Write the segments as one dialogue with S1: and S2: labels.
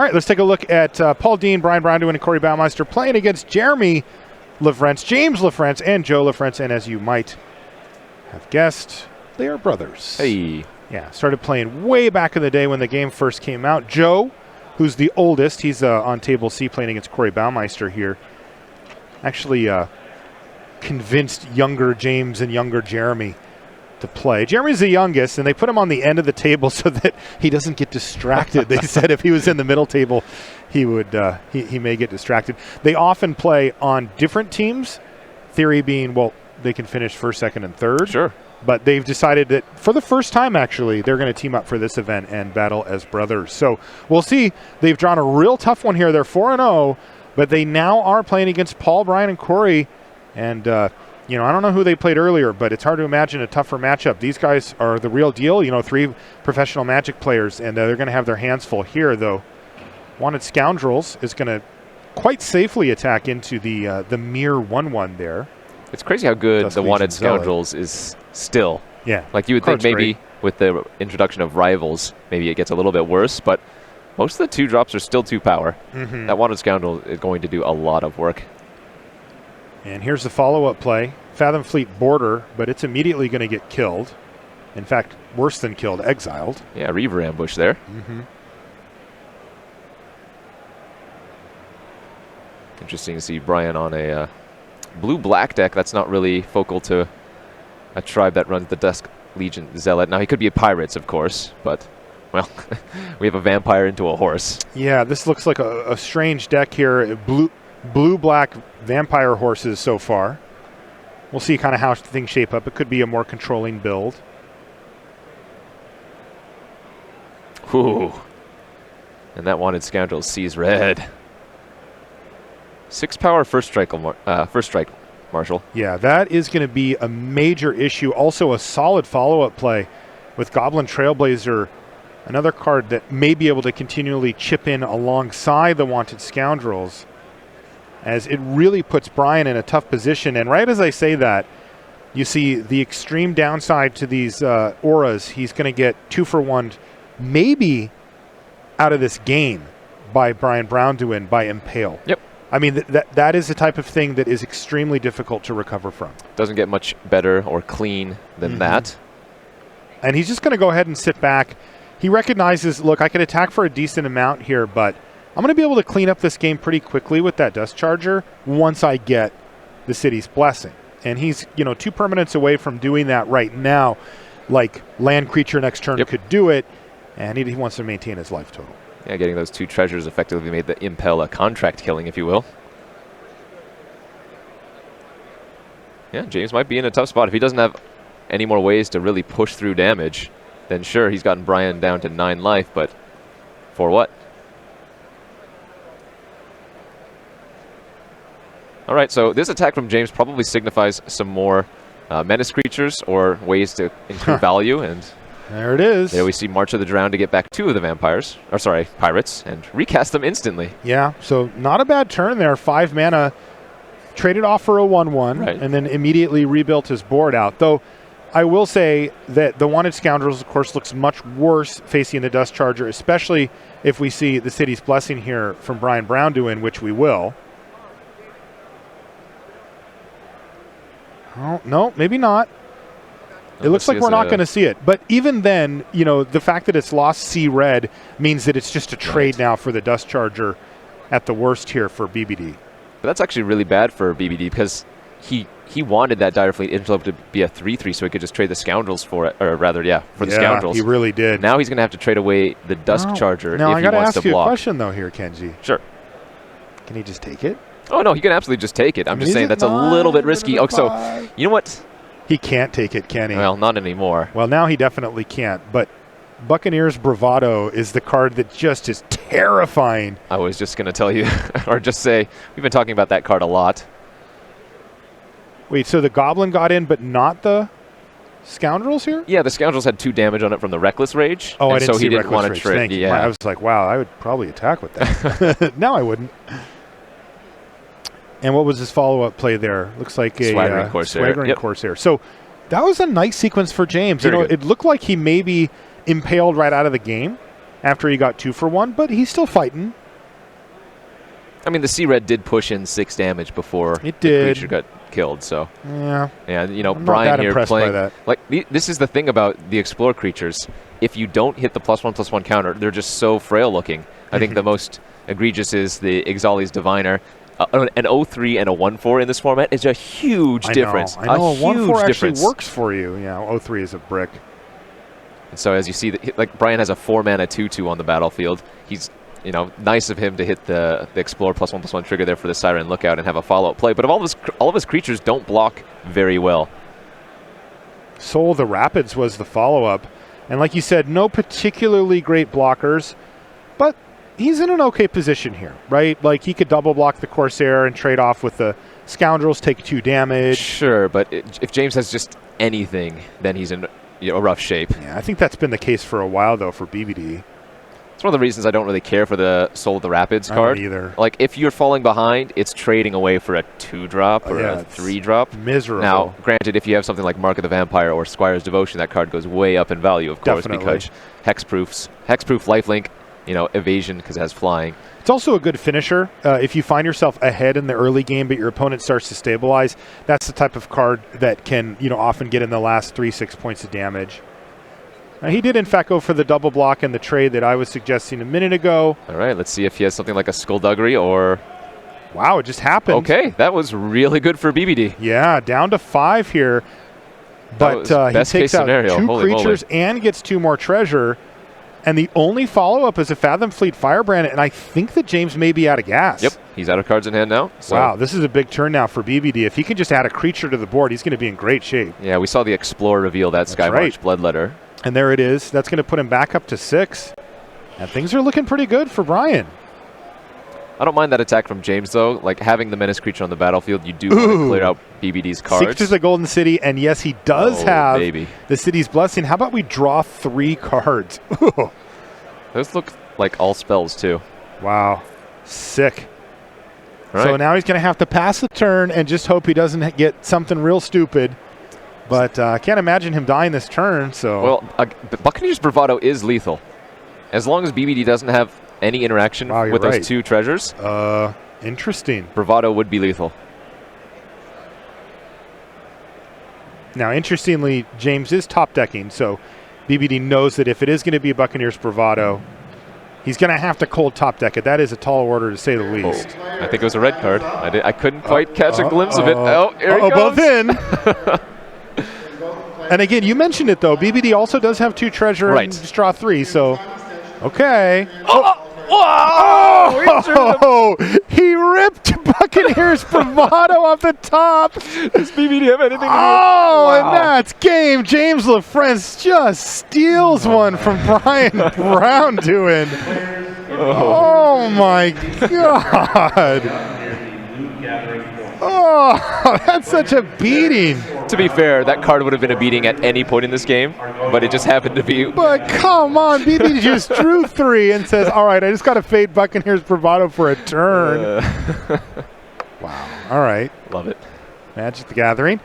S1: All right, let's take a look at Paul Dean, Dean-Braun-Duin, and Corey Baumeister playing against Jeremy Lavrenz, James Lavrenz, and Joe Lavrenz. And as you might have guessed, they are brothers.
S2: Hey.
S1: Yeah, started playing way back in the day when the game first came out. Joe, who's the oldest, he's on table C playing against Corey Baumeister here. Actually convinced younger James and younger Jeremy to play. Jeremy's the youngest, and they put him on the end of the table so that he doesn't get distracted. They said if he was in the middle table, he would he may get distracted. They often play on different teams, theory being, well, they can finish first, second, and third.
S2: Sure.
S1: But they've decided that for the first time, actually, they're going to team up for this event and battle as brothers. So we'll see. They've drawn a real tough one here. They're 4-0, but they now are playing against Paul, Brian, and Corey. And, you know, I don't know who they played earlier, but it's hard to imagine a tougher matchup. These guys are the real deal, you know, 3 professional Magic players, and they're going to have their hands full here, though. Wanted Scoundrels is going to quite safely attack into the mere 1-1 there.
S2: It's crazy how good the Wanted Scoundrels is still.
S1: Yeah.
S2: Like you would think maybe with the introduction of Rivals, maybe it gets a little bit worse, but most of the 2 drops are still 2 power.
S1: Mm-hmm.
S2: That Wanted Scoundrel is going to do a lot of work.
S1: And here's the follow-up play. Fathom Fleet Border, but it's immediately going to get killed. In fact, worse than killed, exiled.
S2: Yeah, Reaver ambush there.
S1: Mm-hmm.
S2: Interesting to see Brian on a blue-black deck. That's not really focal to a tribe that runs the Dusk Legion Zealot. Now, he could be a Pirates, of course, but, well, we have a vampire into a horse.
S1: Yeah, this looks like a strange deck here. Blue-black vampire horses so far. We'll see kind of how things shape up. It could be a more controlling build.
S2: Ooh. And that Wanted Scoundrel sees red. 6 power first strike, Marshall.
S1: Yeah, that is going to be a major issue. Also a solid follow-up play with Goblin Trailblazer, another card that may be able to continually chip in alongside the Wanted Scoundrels, as it really puts Brian in a tough position. And right as I say that, you see the extreme downside to these auras. He's going to get 2-for-1 maybe out of this game by Dean-Braun-Duin by Impale.
S2: Yep.
S1: I mean, that is the type of thing that is extremely difficult to recover from.
S2: Doesn't get much better or clean than that.
S1: And he's just going to go ahead and sit back. He recognizes, look, I can attack for a decent amount here, but I'm going to be able to clean up this game pretty quickly with that Dust Charger once I get the City's Blessing. And he's, you know, 2 permanents away from doing that right now. Like, land creature next turn could do it, and he wants to maintain his life total.
S2: Yeah, getting those 2 treasures effectively made the Impel a contract killing, if you will. Yeah, James might be in a tough spot. If he doesn't have any more ways to really push through damage, then sure, he's gotten Brian down to 9 life, but for what? All right, so this attack from James probably signifies some more menace creatures or ways to improve value, and
S1: there it is.
S2: There we see March of the Drowned to get back 2 of the vampires, or sorry, pirates, and recast them instantly.
S1: Yeah, so not a bad turn there. 5 mana, traded off for a 1-1, and then immediately rebuilt his board out. Though I will say that the Wanted Scoundrels, of course, looks much worse facing the Dust Charger, especially if we see the City's Blessing here from Dean-Braun-Duin, which we will. Oh, no, maybe not. It looks like we're not going to see it. But even then, you know, the fact that it's lost C red means that it's just a trade now for the Dust Charger at the worst here for BBD.
S2: But that's actually really bad for BBD because he wanted that Dire Fleet Interlope to be a 3-3 so he could just trade the Scoundrels for it, or rather, for the Scoundrels.
S1: He really did.
S2: Now he's going to have to trade away the Dusk Charger if he wants to block.
S1: Now, I got to ask you a question, though, here, Kenji.
S2: Sure.
S1: Can he just take it?
S2: Oh, no, he can absolutely just take it. I'm just saying that's a little bit risky. Oh, so, you know what?
S1: He can't take it, can he?
S2: Well, not anymore.
S1: Well, now he definitely can't. But Buccaneers Bravado is the card that just is terrifying.
S2: I was just going to tell you, or just say, we've been talking about that card a lot.
S1: Wait, so the Goblin got in, but not the Scoundrels here?
S2: Yeah, the Scoundrels had 2 damage on it from the Reckless Rage.
S1: Oh, I didn't see
S2: he didn't
S1: Reckless
S2: want to
S1: Rage.
S2: trade.
S1: Thank you.
S2: Yeah.
S1: I was like, wow, I would probably attack with that. Now I wouldn't. And what was his follow-up play there? Looks like a Swaggering Corsair. So that was a nice sequence for James. You know, it looked like he maybe impaled right out of the game. after he got 2 for 1, but he's still fighting.
S2: I mean, the Sea Red did push in 6 damage before
S1: it did.
S2: The creature got killed, so.
S1: Yeah.
S2: Yeah, you know,
S1: I'm
S2: Brian
S1: not that
S2: here
S1: impressed
S2: playing.
S1: by that.
S2: Like, this is the thing about the Explorer creatures. If you don't hit the +1/+1 counter, they're just so frail looking. I think the most egregious is the Ixali's Diviner. An 0-3 and a 1-4 in this format is a huge difference.
S1: I know. A 1-4 actually
S2: difference.
S1: works for you. Yeah, 0-3 is a brick.
S2: And so as you see, like Brian has a 4-mana 2/2 on the battlefield. He's, you know, nice of him to hit the Explorer +1/+1 trigger there for the Siren Lookout and have a follow-up play. But all of his creatures don't block very well.
S1: Soul of the Rapids was the follow-up. And like you said, no particularly great blockers, but he's in an okay position here, right? Like he could double block the Corsair and trade off with the Scoundrels, take 2 damage.
S2: Sure, but if James has just anything, then he's in a rough shape.
S1: Yeah, I think that's been the case for a while, though, for BBD.
S2: It's one of the reasons I don't really care for the Soul of the Rapids card.
S1: I don't either.
S2: Like, if you're falling behind, it's trading away for a 2-drop or a 3-drop.
S1: Miserable.
S2: Now, granted, if you have something like Mark of the Vampire or Squire's Devotion, that card goes way up in value, of course,
S1: Definitely.
S2: because hexproof lifelink, you know, evasion because it has flying.
S1: It's also a good finisher. If you find yourself ahead in the early game, but your opponent starts to stabilize, that's the type of card that can, you know, often get in the last 3-6 points of damage. He did, in fact, go for the double block and the trade that I was suggesting a minute ago.
S2: All right, let's see if he has something like a Skullduggery or...
S1: Wow, it just happened.
S2: Okay, that was really good for BBD.
S1: Yeah, down to 5 here. But he takes out
S2: scenario.
S1: 2
S2: Holy
S1: creatures
S2: moly.
S1: and gets 2 more treasure. And the only follow-up is a Fathom Fleet Firebrand, and I think that James may be out of gas.
S2: Yep, he's out of cards in hand now. So.
S1: Wow, this is a big turn now for BBD. If he can just add a creature to the board, he's going to be in great shape.
S2: Yeah, we saw the Explorer reveal that Skymarch Bloodletter.
S1: And there it is. That's going to put him back up to 6. And things are looking pretty good for Brian.
S2: I don't mind that attack from James, though. Like, having the Menace creature on the battlefield, you do want to clear out BBD's cards.
S1: 6 to the Golden City, and yes, he does have
S2: baby.
S1: the City's Blessing. How about we draw 3 cards?
S2: Those look like all spells, too.
S1: Wow. Sick.
S2: Right.
S1: So now he's going to have to pass the turn and just hope he doesn't get something real stupid. But I can't imagine him dying this turn. So
S2: well, Buccaneer's Bravado is lethal. As long as BBD doesn't have any interaction with those 2 treasures.
S1: Interesting.
S2: Bravado would be lethal.
S1: Now, interestingly, James is top decking, so BBD knows that if it is going to be Buccaneer's Bravado, he's going to have to cold top deck it. That is a tall order, to say the least.
S2: I think it was a red card. I couldn't quite catch a glimpse of it. Oh, here it goes.
S1: Both in. And again, you mentioned it, though. BBD also does have 2 treasure and just draw 3, so okay. Oh, he ripped Buccaneer's Bravado off the top.
S2: Does BBD have anything to do?
S1: Oh, and that's game. James Lavrenz just steals one from Brian Braun-Duin. Oh, my God. Oh, that's such a beating.
S2: To be fair, that card would have been a beating at any point in this game, but it just happened to be.
S1: But come on, BB just drew 3 and says, all right, I just got to fade Buccaneer's Bravado for a turn. Wow. All right.
S2: Love it.
S1: Magic the Gathering.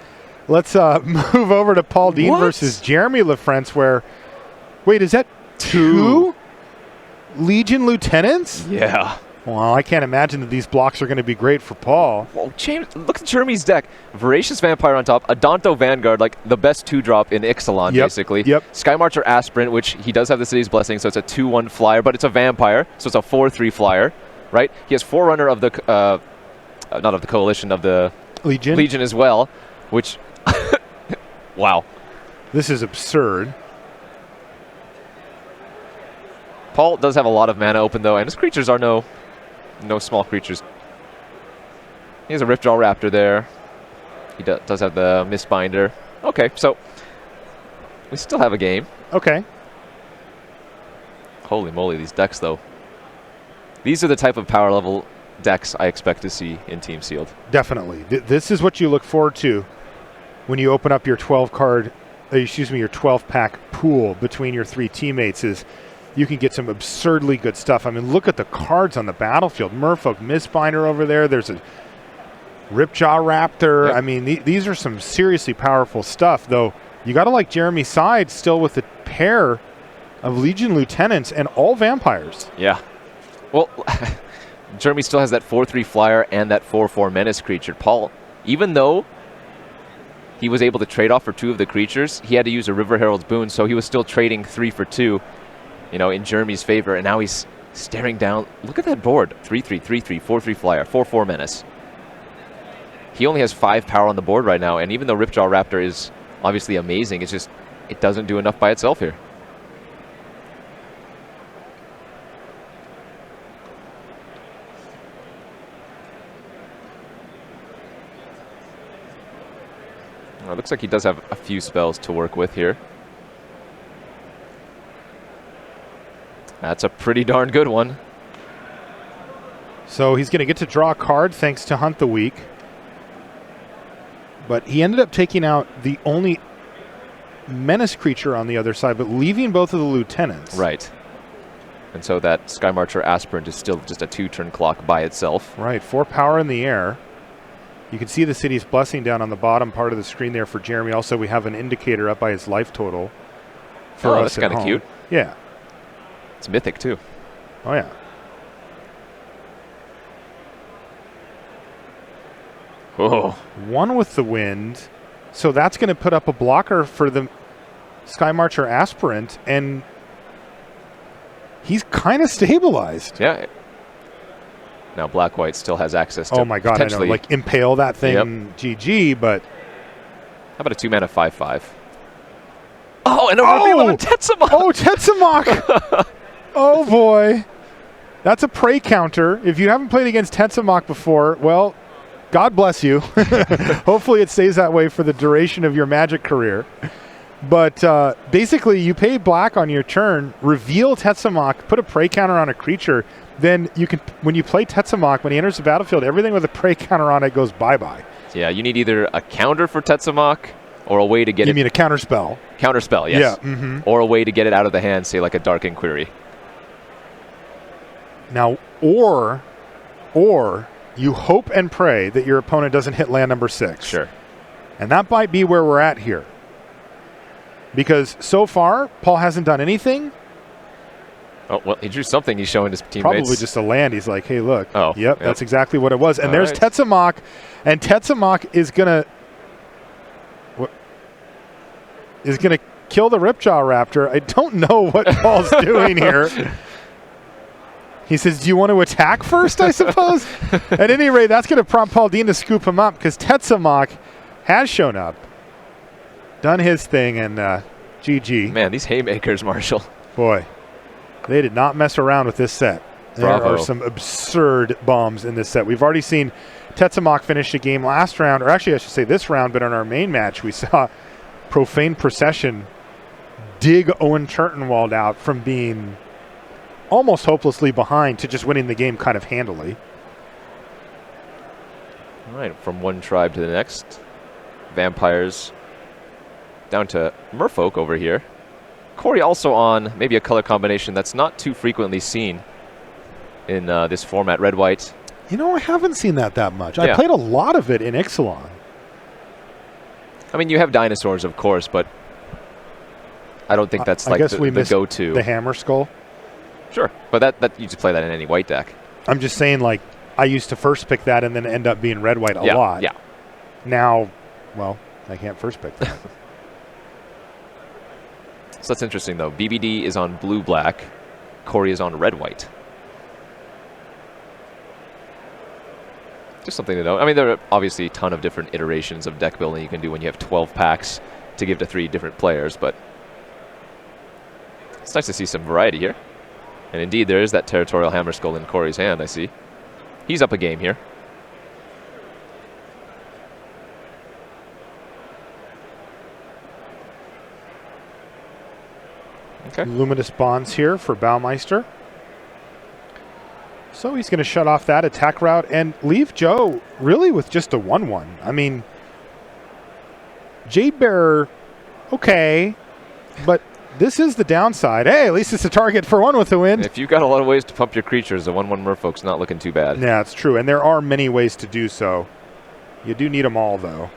S1: Let's move over to Paul Dean versus Jeremy Lavrenz, where, wait, is that 2 Legion Lieutenants?
S2: Yeah.
S1: Well, I can't imagine that these blocks are going to be great for Paul.
S2: Well, James, look at Jeremy's deck. Voracious Vampire on top, Adonto Vanguard, like the best 2-drop in Ixalan, basically.
S1: Yep.
S2: Skymarcher Aspirant, which he does have the City's Blessing, so it's a 2/1 flyer, but it's a vampire, so it's a 4/3 flyer, right? He has Forerunner of the, not of the Coalition, of the Legion as well, which, wow.
S1: This is absurd.
S2: Paul does have a lot of mana open, though, and his creatures are no small creatures. He has a Riftjaw Raptor there. He does have the Mistbinder. Okay, so we still have a game.
S1: Okay.
S2: Holy moly, these decks, though. These are the type of power level decks I expect to see in Team Sealed.
S1: Definitely. This is what you look forward to when you open up your 12-pack pool between your 3 teammates is you can get some absurdly good stuff. I mean, look at the cards on the battlefield. Merfolk Mistbinder over there. There's a Ripjaw Raptor. Yep. I mean, these are some seriously powerful stuff, though. You got to like Jeremy's side still with the pair of Legion Lieutenants and all vampires.
S2: Yeah. Well, Jeremy still has that 4/3 flyer and that 4/4 menace creature. Paul, even though he was able to trade off for 2 of the creatures, he had to use a River Herald's Boon, so he was still trading 3 for 2, you know, in Jeremy's favor. And now he's staring down. Look at that board. 3/3, 3/3, 4/3 flyer, 4/4 menace. He only has 5 power on the board right now, and even though Ripjaw Raptor is obviously amazing, it's just, it doesn't do enough by itself here. Well, it looks like he does have a few spells to work with here. That's a pretty darn good one.
S1: So he's going to get to draw a card thanks to Hunt the Weak. But he ended up taking out the only menace creature on the other side, but leaving both of the lieutenants.
S2: Right. And so that Sky Marcher Aspirant is still just a 2-turn clock by itself.
S1: Right, 4 power in the air. You can see the City's Blessing down on the bottom part of the screen there for Jeremy. Also, we have an indicator up by his life total. For us
S2: that's kind of cute.
S1: Yeah.
S2: It's mythic, too.
S1: Oh, yeah.
S2: Oh.
S1: 1 with the wind. So that's going to put up a blocker for the Sky Marcher Aspirant, and he's kind of stabilized.
S2: Yeah. Now Black-White still has access to
S1: oh my god, I know. Like, impale that thing, GG, but...
S2: How about a 2-mana 5/5? Oh, and a reveal of a Tetsamok!
S1: Oh, Tetsamok! Oh, boy. That's a prey counter. If you haven't played against Tetsamok before, well, God bless you. Hopefully it stays that way for the duration of your Magic career. But basically, you pay black on your turn, reveal Tetsamok, put a prey counter on a creature, then you can, when you play Tetsamok, when he enters the battlefield, everything with a prey counter on it goes bye-bye.
S2: Yeah, you need either a counter for Tetsamok or a way to get
S1: it... You mean a counter spell?
S2: Counter spell, yes.
S1: Yeah. Mm-hmm.
S2: Or a way to get it out of the hand, say like a Dark Inquiry.
S1: Now, or you hope and pray that your opponent doesn't hit land number 6.
S2: Sure.
S1: And that might be where we're at here. Because so far, Paul hasn't done anything.
S2: Oh, well, he drew something he's showing his teammates.
S1: Probably just a land. He's like, hey, look.
S2: Oh,
S1: yep, that's exactly what it was. And there's Tetsamok. And Tetsamok is going to kill the Ripjaw Raptor. I don't know what Paul's doing here. He says, do you want to attack first, I suppose? At any rate, that's going to prompt Paul Dean to scoop him up because Tetsamok has shown up, done his thing, and GG.
S2: Man, these haymakers, Marshall.
S1: Boy, they did not mess around with this set.
S2: Bravo.
S1: There are some absurd bombs in this set. We've already seen Tetsamok finish the game last round, or actually I should say this round, but in our main match we saw Profane Procession dig Owen Turtenwald out from being almost hopelessly behind to just winning the game kind of handily.
S2: All right, from one tribe to the next. Vampires down to Merfolk over here. Corey also on maybe a color combination that's not too frequently seen in this format, red-white.
S1: You know, I haven't seen that much.
S2: Yeah.
S1: I played a lot of it in Ixalan.
S2: I mean, you have dinosaurs, of course, but I don't think that's like the go-to.
S1: The Hammer Skull?
S2: Sure, but that you just play that in any white deck.
S1: I'm just saying, like, I used to first pick that and then end up being red-white a lot.
S2: Yeah.
S1: Now, well, I can't first pick that.
S2: So that's interesting, though. BBD is on blue-black. Corey is on red-white. Just something to know. I mean, there are obviously a ton of different iterations of deck building you can do when you have 12 packs to give to 3 different players, but it's nice to see some variety here. And indeed, there is that Territorial Hammer Skull in Corey's hand, I see. He's up a game here. Okay.
S1: Luminous Bonds here for Baumeister. So he's going to shut off that attack route and leave Joe really with just a 1/1. I mean, Jade Bearer, okay, but this is the downside. Hey, at least it's a target for 1 with the wind.
S2: If you've got a lot of ways to pump your creatures, the 1/1 Merfolk's not looking too bad.
S1: Yeah, it's true, and there are many ways to do so. You do need them all, though.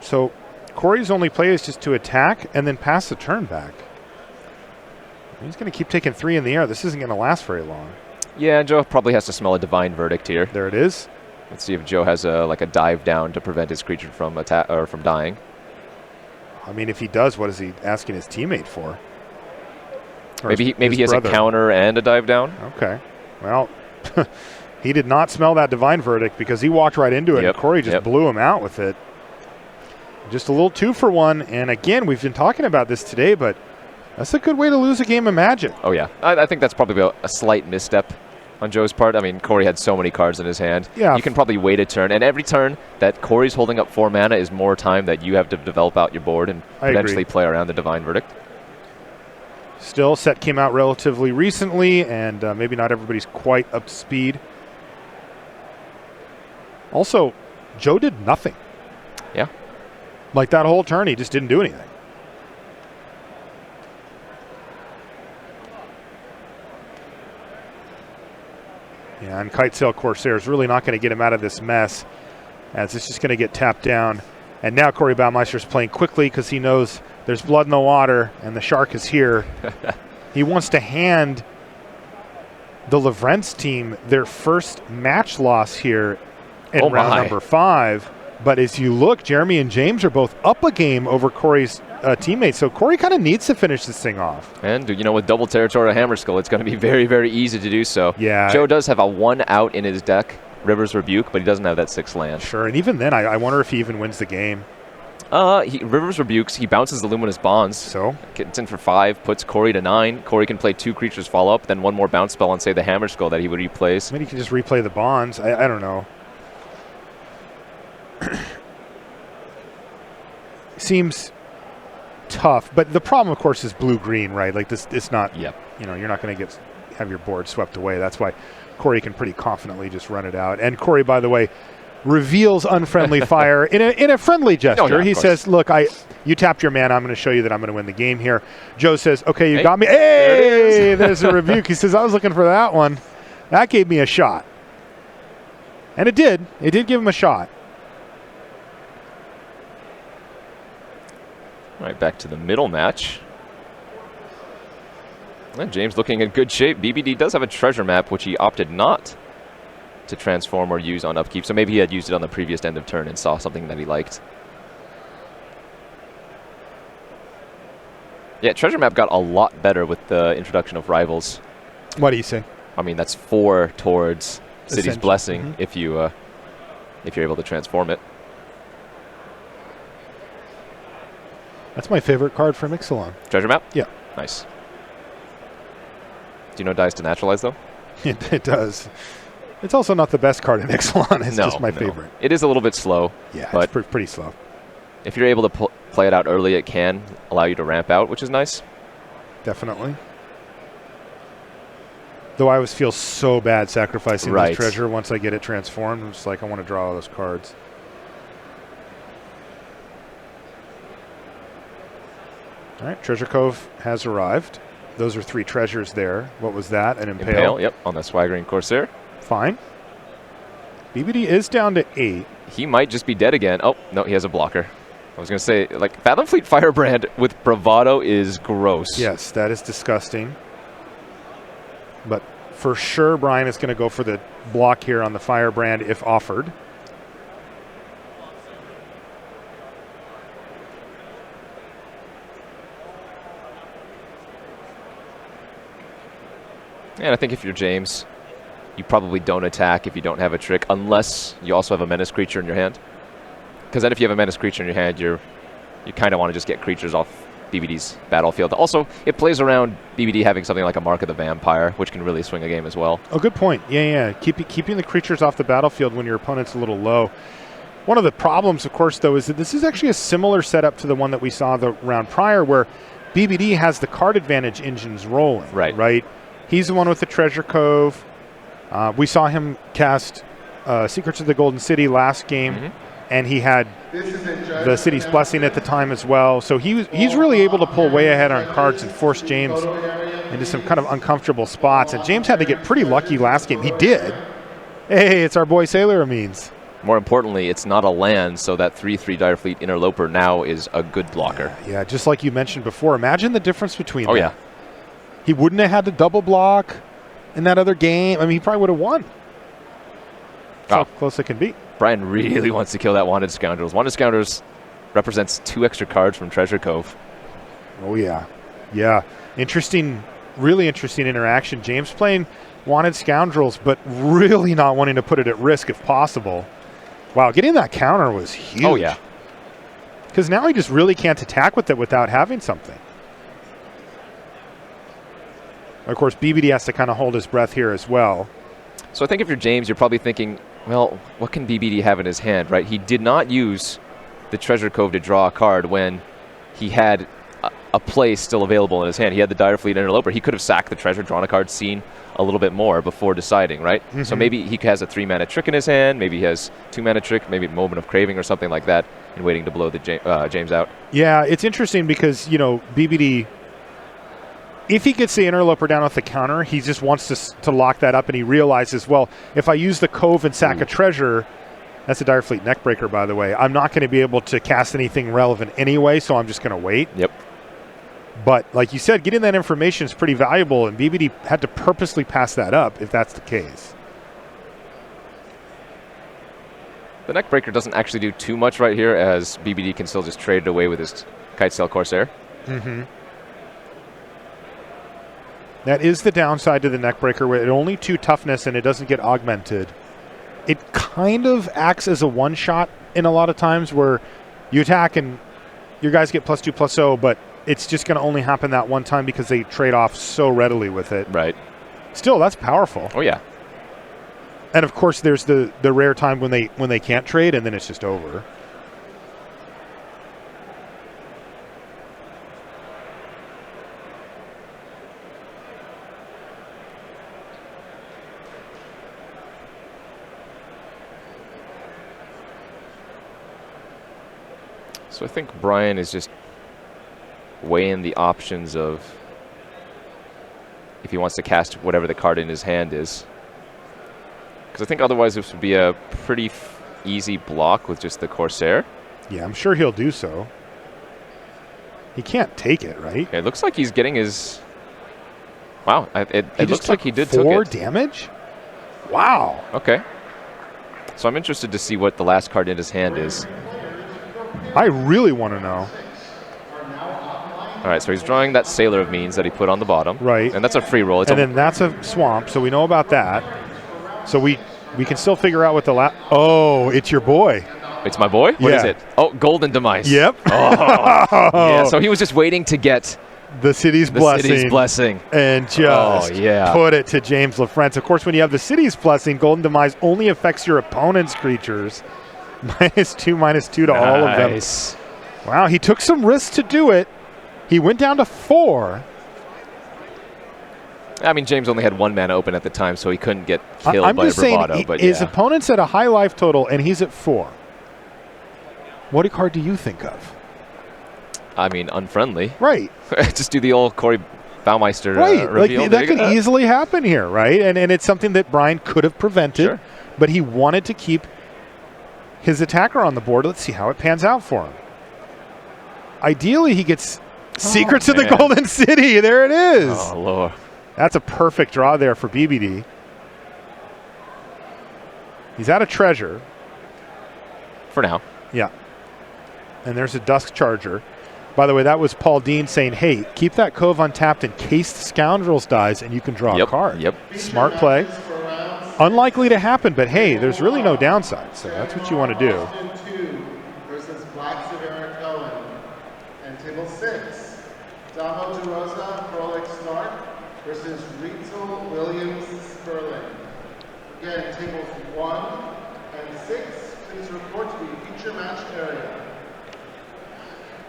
S1: So Corey's only play is just to attack and then pass the turn back. He's going to keep taking 3 in the air. This isn't going to last very long.
S2: Yeah, Joe probably has to smell a divine verdict here.
S1: There it is.
S2: Let's see if Joe has a dive down to prevent his creature from from dying.
S1: I mean, if he does, what is he asking his teammate for?
S2: Maybe he has a counter and a dive down.
S1: Okay. Well, he did not smell that divine verdict because he walked right into it, and Corey just blew him out with it. Just a little 2-for-1, and again, we've been talking about this today, but that's a good way to lose a game of Magic.
S2: Oh, yeah. I think that's probably a slight misstep on Joe's part. I mean, Corey had so many cards in his hand.
S1: Yeah.
S2: You can probably wait a turn, and every turn that Corey's holding up 4 mana is more time that you have to develop out your board and potentially play around the divine verdict.
S1: Still, set came out relatively recently, and maybe not everybody's quite up to speed. Also, Joe did nothing.
S2: Yeah.
S1: Like that whole turn, he just didn't do anything. Yeah, and Kitesail Corsair is really not going to get him out of this mess, as it's just going to get tapped down. And now Corey Baumeister is playing quickly because he knows there's blood in the water and the shark is here. He wants to hand the Lavrenz team their first match loss here in round number 5. But as you look, Jeremy and James are both up a game over Corey's teammates. So Corey kind of needs to finish this thing off.
S2: And, you know, with double Territorial Hammerskull, it's going to be very, very easy to do so.
S1: Yeah.
S2: Joe does have a 1 out in his deck, River's Rebuke, but he doesn't have that 6 land.
S1: Sure, and even then, I wonder if he even wins the game.
S2: River's Rebukes, he bounces the Luminous Bonds.
S1: So?
S2: Gets in for 5, puts Corey to 9. Corey can play 2 creatures follow up, then 1 more bounce spell on, say, the Hammerskull that he would replace.
S1: Maybe he can just replay the bonds. I don't know. Seems tough, but the problem, of course, is blue-green, right? Like this, it's not.
S2: Yep.
S1: You know, you're not going to have your board swept away. That's why Corey can pretty confidently just run it out. And Corey, by the way, reveals unfriendly fire in a friendly gesture.
S2: Oh, yeah,
S1: he says, "Look, you tapped your mana. I'm going to show you that I'm going to win the game here." Joe says, "Okay, you got me." Hey, there's a rebuke. He says, "I was looking for that one. That gave me a shot," and it did. It did give him a shot.
S2: All right, back to the middle match. And James looking in good shape. BBD does have a treasure map, which he opted not to transform or use on upkeep. So maybe he had used it on the previous end of turn and saw something that he liked. Yeah, treasure map got a lot better with the introduction of rivals.
S1: What do you say?
S2: I mean, that's 4 towards City's Blessing if you're able to transform it.
S1: That's my favorite card from Ixalan.
S2: Treasure map?
S1: Yeah.
S2: Nice. Do you know it dies to naturalize, though?
S1: It does. It's also not the best card in Ixalan. It's just my favorite.
S2: It is a little bit slow.
S1: Yeah,
S2: but
S1: it's pretty slow.
S2: If you're able to play it out early, it can allow you to ramp out, which is nice.
S1: Definitely. Though I always feel so bad sacrificing this treasure once I get it transformed. I'm just like, I want to draw all those cards. All right, Treasure Cove has arrived. Those are 3 treasures there. What was that? An Impale?
S2: Yep, on the Swaggering Corsair.
S1: Fine. BBD is down to 8.
S2: He might just be dead again. Oh, no, he has a blocker. I was going to say, like, Fathom Fleet Firebrand with Bravado is gross.
S1: Yes, that is disgusting. But for sure, Brian is going to go for the block here on the Firebrand if offered.
S2: And I think if you're James, you probably don't attack if you don't have a trick, unless you also have a menace creature in your hand. Because then if you have a menace creature in your hand, you kind of want to just get creatures off BBD's battlefield. Also, it plays around BBD having something like a Mark of the Vampire, which can really swing a game as well.
S1: Oh, good point. Yeah. Keeping the creatures off the battlefield when your opponent's a little low. One of the problems, of course, though, is that this is actually a similar setup to the one that we saw the round prior, where BBD has the card advantage engines rolling. Right? He's the one with the Treasure Cove. We saw him cast Secrets of the Golden City last game, and he had the City's Blessing at the time as well. So he's really able to pull way ahead on cards and force James into some kind of uncomfortable spots. And James had to get pretty lucky last game. He did. Hey, it's our boy Sailor Amines.
S2: More importantly, it's not a land, so that 3/3 Direfleet Interloper now is a good blocker.
S1: Yeah, just like you mentioned before. Imagine the difference between them.
S2: Oh, yeah.
S1: He wouldn't have had to double block in that other game. I mean, he probably would have won. That's how close it can be.
S2: Brian really wants to kill that Wanted Scoundrels. Wanted Scoundrels represents 2 extra cards from Treasure Cove.
S1: Oh, yeah. Yeah. Interesting, really interesting interaction. James playing Wanted Scoundrels, but really not wanting to put it at risk if possible. Wow, getting that counter was huge.
S2: Oh, yeah.
S1: Because now he just really can't attack with it without having something. Of course, BBD has to kind of hold his breath here as well.
S2: So I think if you're James, you're probably thinking, well, what can BBD have in his hand, right? He did not use the Treasure Cove to draw a card when he had a play still available in his hand. He had the Direfleet Interloper. He could have sacked the treasure, drawn a card, seen a little bit more before deciding, right? Mm-hmm. So maybe he has a 3-mana trick in his hand. Maybe he has 2-mana trick, maybe Moment of Craving or something like that, and waiting to blow the James out.
S1: Yeah, it's interesting because, you know, BBD, if he gets the Interloper down with the counter, he just wants to lock that up, and he realizes, well, if I use the Cove and sack a treasure, that's a Direfleet Neckbreaker, by the way, I'm not going to be able to cast anything relevant anyway, so I'm just going to wait.
S2: Yep.
S1: But like you said, getting that information is pretty valuable, and BBD had to purposely pass that up if that's the case.
S2: The Neckbreaker doesn't actually do too much right here, as BBD can still just trade it away with his Kitesail Corsair.
S1: Mm-hmm. That is the downside to the Neckbreaker, where it only 2 toughness and it doesn't get augmented. It kind of acts as a one-shot in a lot of times where you attack and your guys get +2/+0, but it's just going to only happen that one time because they trade off so readily with it.
S2: Right.
S1: Still, that's powerful.
S2: Oh, yeah.
S1: And, of course, there's the rare time when they can't trade, and then it's just over.
S2: So I think Brian is just weighing the options of if he wants to cast whatever the card in his hand is. Because I think otherwise this would be a pretty easy block with just the Corsair.
S1: Yeah, I'm sure he'll do so. He can't take it, right?
S2: It looks like he's getting his... Wow, it looks like he did took it.
S1: 4 damage? Wow.
S2: Okay. So I'm interested to see what the last card in his hand is.
S1: I really want to know.
S2: All right, so he's drawing that Sailor of Means that he put on the bottom.
S1: Right.
S2: And that's a free roll.
S1: And then that's a swamp, so we know about that. So we can still figure out what the last... Oh, it's your boy.
S2: It's my boy? What is it? Oh, Golden Demise.
S1: Yep.
S2: Oh. Yeah, so he was just waiting to get...
S1: The city's blessing. And just put it to James Lavrenz. Of course, when you have the city's blessing, Golden Demise only affects your opponent's creatures. -2/-2 to all of them. Wow, he took some risks to do it. He went down to 4.
S2: I mean, James only had 1 mana open at the time, so he couldn't get killed by
S1: just saying,
S2: Bravado. But
S1: his opponent's at a high life total, and he's at 4. What card do you think of?
S2: I mean, unfriendly.
S1: Right.
S2: Just do the old Corey Baumeister reveal.
S1: Like, that could easily happen here, right? And it's something that Brian could have prevented, but he wanted to keep his attacker on the board. Let's see how it pans out for him. Ideally, he gets Secrets of the Golden City. There it is.
S2: Oh, Lord.
S1: That's a perfect draw there for BBD. He's out of treasure.
S2: For now.
S1: Yeah. And there's a Dusk Charger. By the way, that was Paul Dean saying, hey, keep that Cove untapped in case the Scoundrels dies and you can draw a card.
S2: Yep.
S1: Smart play. Unlikely to happen, but hey, there's really no downside. So that's what you want to do.
S3: Versus Black Severa Cohen. And table 6, Damo DeRosa, Frolic Stark versus Rachel Williams Sperling. Again, tables 1 and 6, please report to the feature match area.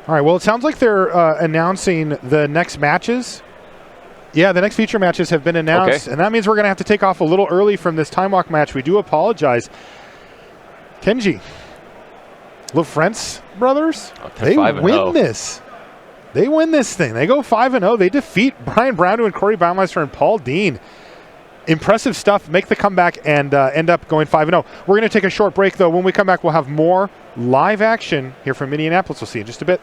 S1: All right, well, it sounds like they're announcing the next matches. Yeah, the next feature matches have been announced, and that means we're going to have to take off a little early from this Time Walk match. We do apologize. Kenji, Lavrenz brothers, they win this. They win this thing. They go 5-0. They defeat Brian Brown and Corey Baumeister and Paul Dean. impressive stuff. Make the comeback and end up going 5-0. We're going to take a short break, though. When we come back, we'll have more live action here from Indianapolis. We'll see you in just a bit.